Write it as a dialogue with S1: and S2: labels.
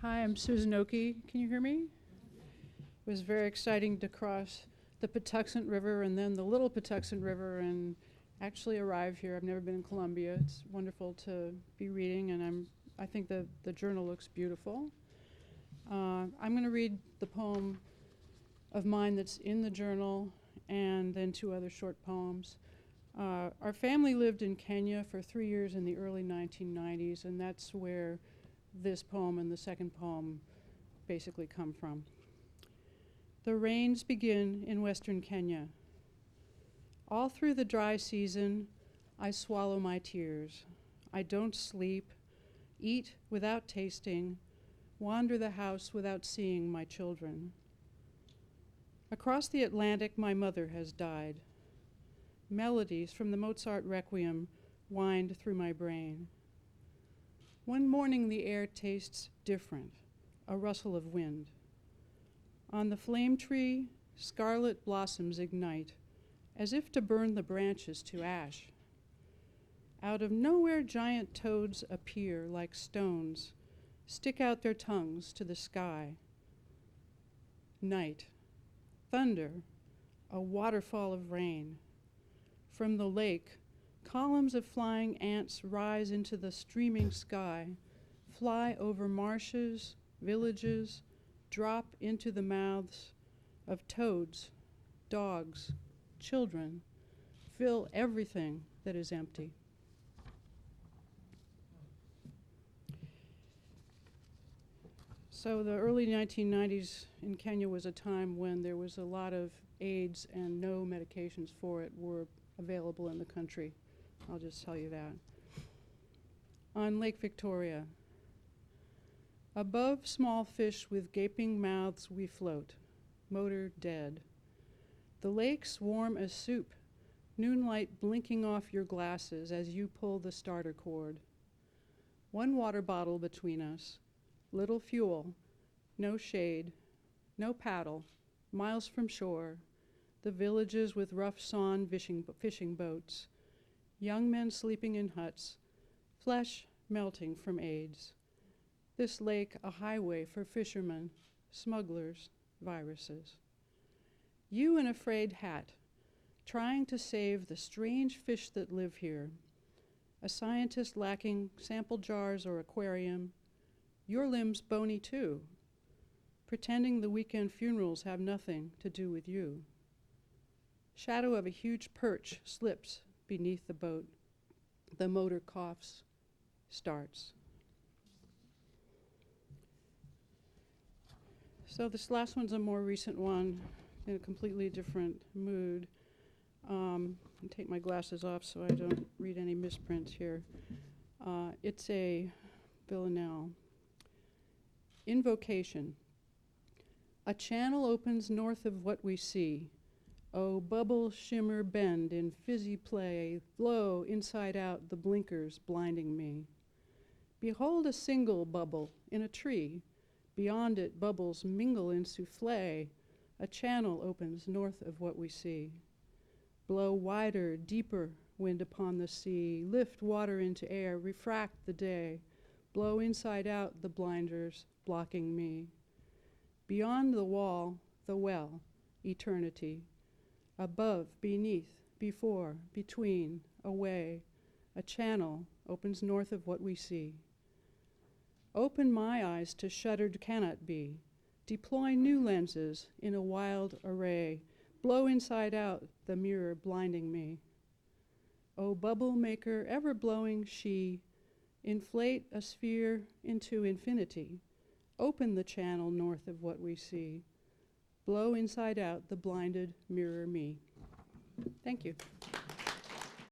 S1: Hi, I'm Susan Okie. Can you hear me? It was very exciting to cross the Patuxent River and then the Little Patuxent River and actually arrive here. I've never been in Columbia. It's wonderful to be reading, and I think the journal looks beautiful. I'm going to read the poem of mine that's in the journal and then two other short poems. Our family lived in Kenya for 3 years in the early 1990s, and that's where this poem and the second poem basically come from. The rains begin in western Kenya. All through the dry season, I swallow my tears. I don't sleep, eat without tasting, wander the house without seeing my children. Across the Atlantic, my mother has died. Melodies from the Mozart Requiem wind through my brain. One morning the air tastes different, a rustle of wind. On the flame tree, scarlet blossoms ignite, as if to burn the branches to ash. Out of nowhere, giant toads appear like stones, stick out their tongues to the sky. Night, thunder, a waterfall of rain. From the lake, columns of flying ants rise into the streaming sky, fly over marshes, villages, drop into the mouths of toads, dogs, children, fill everything that is empty. So the early 1990s in Kenya was a time when there was a lot of AIDS and no medications for it were available in the country. I'll just tell you that. On Lake Victoria, above small fish with gaping mouths we float, motor dead. The lake's warm as soup, noonlight blinking off your glasses as you pull the starter cord. One water bottle between us, little fuel, no shade, no paddle, miles from shore, the villages with rough sawn fishing boats, young men sleeping in huts, flesh melting from AIDS. This lake a highway for fishermen, smugglers, viruses. You in a frayed hat, trying to save the strange fish that live here. A scientist lacking sample jars or aquarium, your limbs bony too, pretending the weekend funerals have nothing to do with you. Shadow of a huge perch slips beneath the boat. The motor coughs, starts. So this last one's a more recent one in a completely different mood. I'll take my glasses off so I don't read any misprints here. It's a villanelle. Invocation. A channel opens north of what we see. Oh, bubble, shimmer, bend in fizzy play, flow inside out the blinkers blinding me. Behold a single bubble in a tree. Beyond it, bubbles mingle in souffle. A channel opens north of what we see. Blow wider, deeper wind upon the sea. Lift water into air, refract the day. Blow inside out the blinders blocking me. Beyond the wall, the well, eternity. Above, beneath, before, between, away, a channel opens north of what we see. Open my eyes to shuttered cannot be. Deploy new lenses in a wild array. Blow inside out the mirror blinding me. O bubble maker, ever blowing she, inflate a sphere into infinity. Open the channel north of what we see. Blow inside out the blinded mirror me. Thank you.